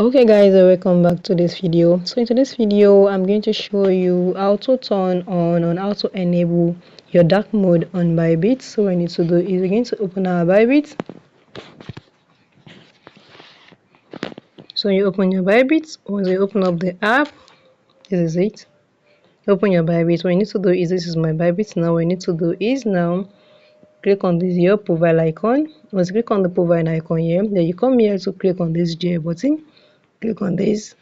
Okay guys, welcome back to this video. So in today's video I'm going to show you how to turn on and how to enable your dark mode on Bybit. So what we need to do is we're going to open our Bybit. So you open your Bybit. Once you open up the app, this is it. Open your Bybit. What you need to do is, this is my Bybit. Now what you need to do is now click on this your profile icon. Once you click on the profile icon here, then you come here to click on this J button. Click on this.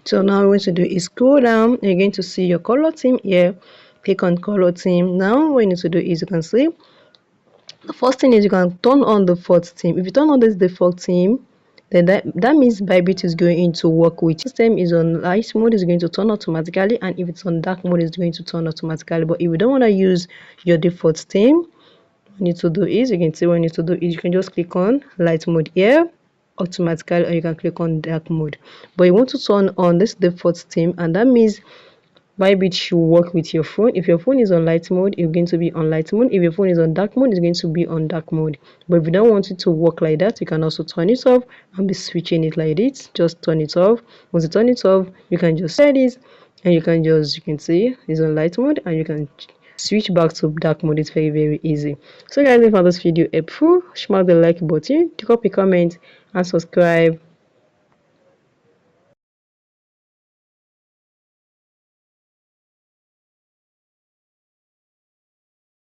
So now what you want to do is scroll down. You're going to see your color theme here. Click on color theme. Now what you need to do is, you can see the first thing is you can turn on the default theme. If you turn on this default theme, then that means Bybit is going to work with system. Is on light mode, is going to turn automatically, and if it's on dark mode, it's going to turn automatically. But if you don't want to use your default theme, what you need to do is, you can see what you need to do is you can just click on light mode here automatically, or you can click on dark mode. But you want to turn on this default theme, and that means Bybit should work with your phone. If your phone is on light mode, it's going to be on light mode. If your phone is on dark mode, it's going to be on dark mode. But if you don't want it to work like that, you can also turn it off and be switching it like this. Just turn it off. Once you turn it off, you can just set this, and you can see it's on light mode, and you can switch back to dark mode. It's very easy. So guys, if you found this video helpful, smash the like button, drop a comment and subscribe.